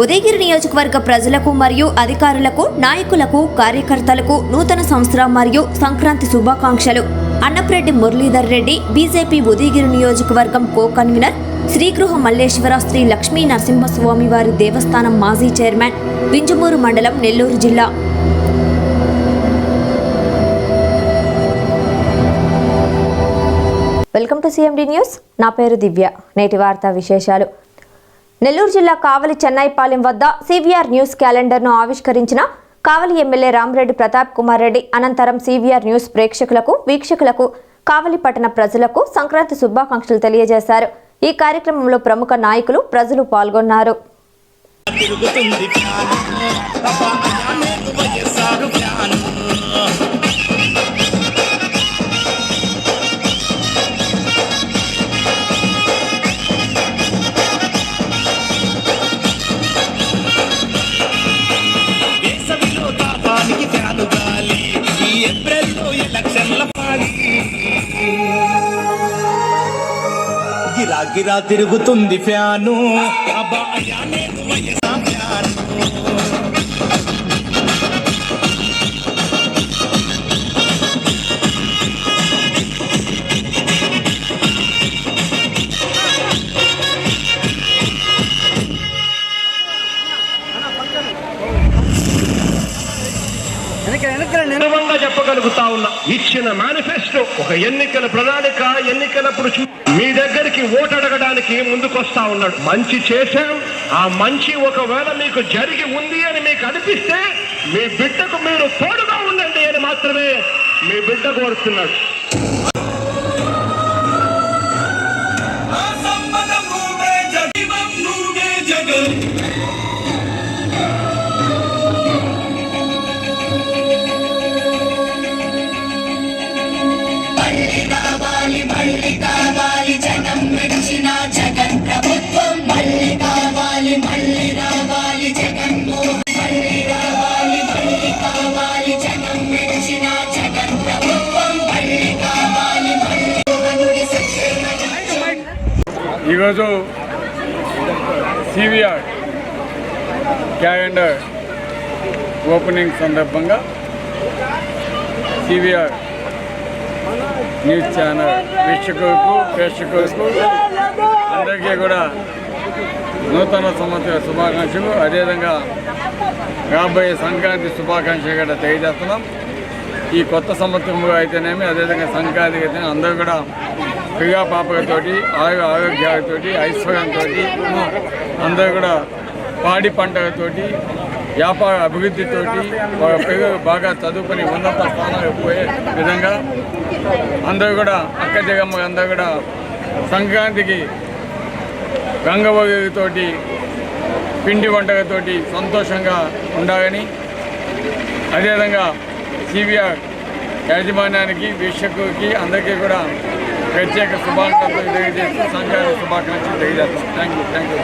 ఉదయగిరి నియోజకవర్గ ప్రజలకు మరియు అధికారులకు, నాయకులకు, కార్యకర్తలకు నూతన సంవత్సర మరియు సంక్రాంతి శుభాకాంక్షలు. అన్నప్రెడ్డి మురళీధర్ రెడ్డి, బీజేపీ ఉదయగిరి నియోజకవర్గం కో కన్వీనర్, శ్రీగృహ మల్లేశ్వర శ్రీ లక్ష్మీ నరసింహస్వామి వారి దేవస్థానం మాజీ చైర్మన్, వింజమూరు మండలం, నెల్లూరు జిల్లా. Welcome to CMD news. నా పేరు దివ్య. నేటి వార్తా విశేషాలు. నెల్లూరు జిల్లా కావలి చెన్నైపాలెం వద్ద సివిఆర్ న్యూస్ క్యాలెండర్ను ఆవిష్కరించిన కావలి ఎమ్మెల్యే రామిరెడ్డి ప్రతాప్ కుమార్ రెడ్డి అనంతరం సివిఆర్ న్యూస్ ప్రేక్షకులకు, వీక్షకులకు, కావలి పట్టణ ప్రజలకు సంక్రాంతి శుభాకాంక్షలు తెలియజేశారు. ఈ కార్యక్రమంలో ప్రముఖ నాయకులు, ప్రజలు పాల్గొన్నారు. గిరా గిరా తిరుగుతుంది ఫ్యాను. గర్వంగా చెప్పగలుగుతా ఉన్నా, ఇచ్చిన మేనిఫెస్టో ఒక ఎన్నికల ప్రణాళిక. ఎన్నికలప్పుడు మీ దగ్గరికి ఓటు అడగడానికి ముందుకొస్తా ఉన్నాడు. మంచి చేశాం, ఆ మంచి ఒకవేళ మీకు జరిగి ఉంది అని మీకు అనిపిస్తే మీ బిడ్డకు మీరు తోడుగా ఉండండి అని మాత్రమే మీ బిడ్డ కోరుతున్నాడు. మళ్ళీ కావాలి జనం మెచ్చిన జగన్ ప్రభుత్వం. మళ్ళీ కావాలి, మళ్ళీ రావాలి జగన్ మోహన్. మళ్ళీ రావాలి, మళ్ళీ కావాలి జనం మెచ్చిన జగన్ ప్రభుత్వం. మళ్ళీ కావాలి, మళ్ళీ మోహనుడి సంక్షేమ. ఈరోజు సివిఆర్ క్యాలెండర్ ఓపెనింగ్ సందర్భంగా సివిఆర్ న్యూస్ ఛానల్ వీక్షకులకు, ప్రేక్షకులకు అందరికీ కూడా నూతన సంవత్సర శుభాకాంక్షలు, అదేవిధంగా రాబోయే సంక్రాంతి శుభాకాంక్షలు కూడా తెలియజేస్తున్నాం. ఈ కొత్త సంవత్సరంలో అయితేనేమి, అదేవిధంగా సంక్రాంతికి అయితే అందరూ కూడా క్రియా పాపలతోటి, ఆరోగ్యాలతోటి, ఐశ్వర్యంతో, అందరూ కూడా పాడి పంటలతోటి, వ్యాపార అభివృద్ధితోటి, పిల్లలు బాగా చదువుకొని ఉన్నత స్థానాలకు పోయే విధంగా అందరూ కూడా, అక్క జగమ్మ అందరూ కూడా సంక్రాంతికి రంగవల్లితోటి, పిండి వంటలతోటి సంతోషంగా ఉండాలని, అదేవిధంగా సివిఆర్ యాజమాన్యానికి, వీక్షకులకి అందరికీ కూడా ప్రత్యేక శుభాకాంక్షలు తెలియజేస్తూ సంక్రాంతి శుభాకాంక్షలు తెలియజేస్తాం. Thank you.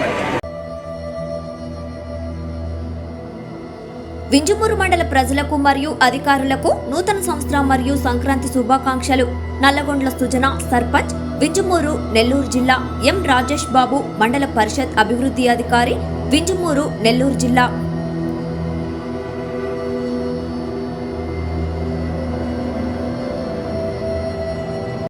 వింజమూరు మండల ప్రజలకు మరియు అధికారులకు నూతన సంవత్సర మరియు సంక్రాంతి శుభాకాంక్షలు. నల్లగొండ్ల సుజన, సర్పంచ్, వింజమూరు, నెల్లూరు జిల్లా. ఎం రాజేష్ బాబు, మండల పరిషత్ అభివృద్ధి అధికారి, వింజమూరు, నెల్లూరు జిల్లా.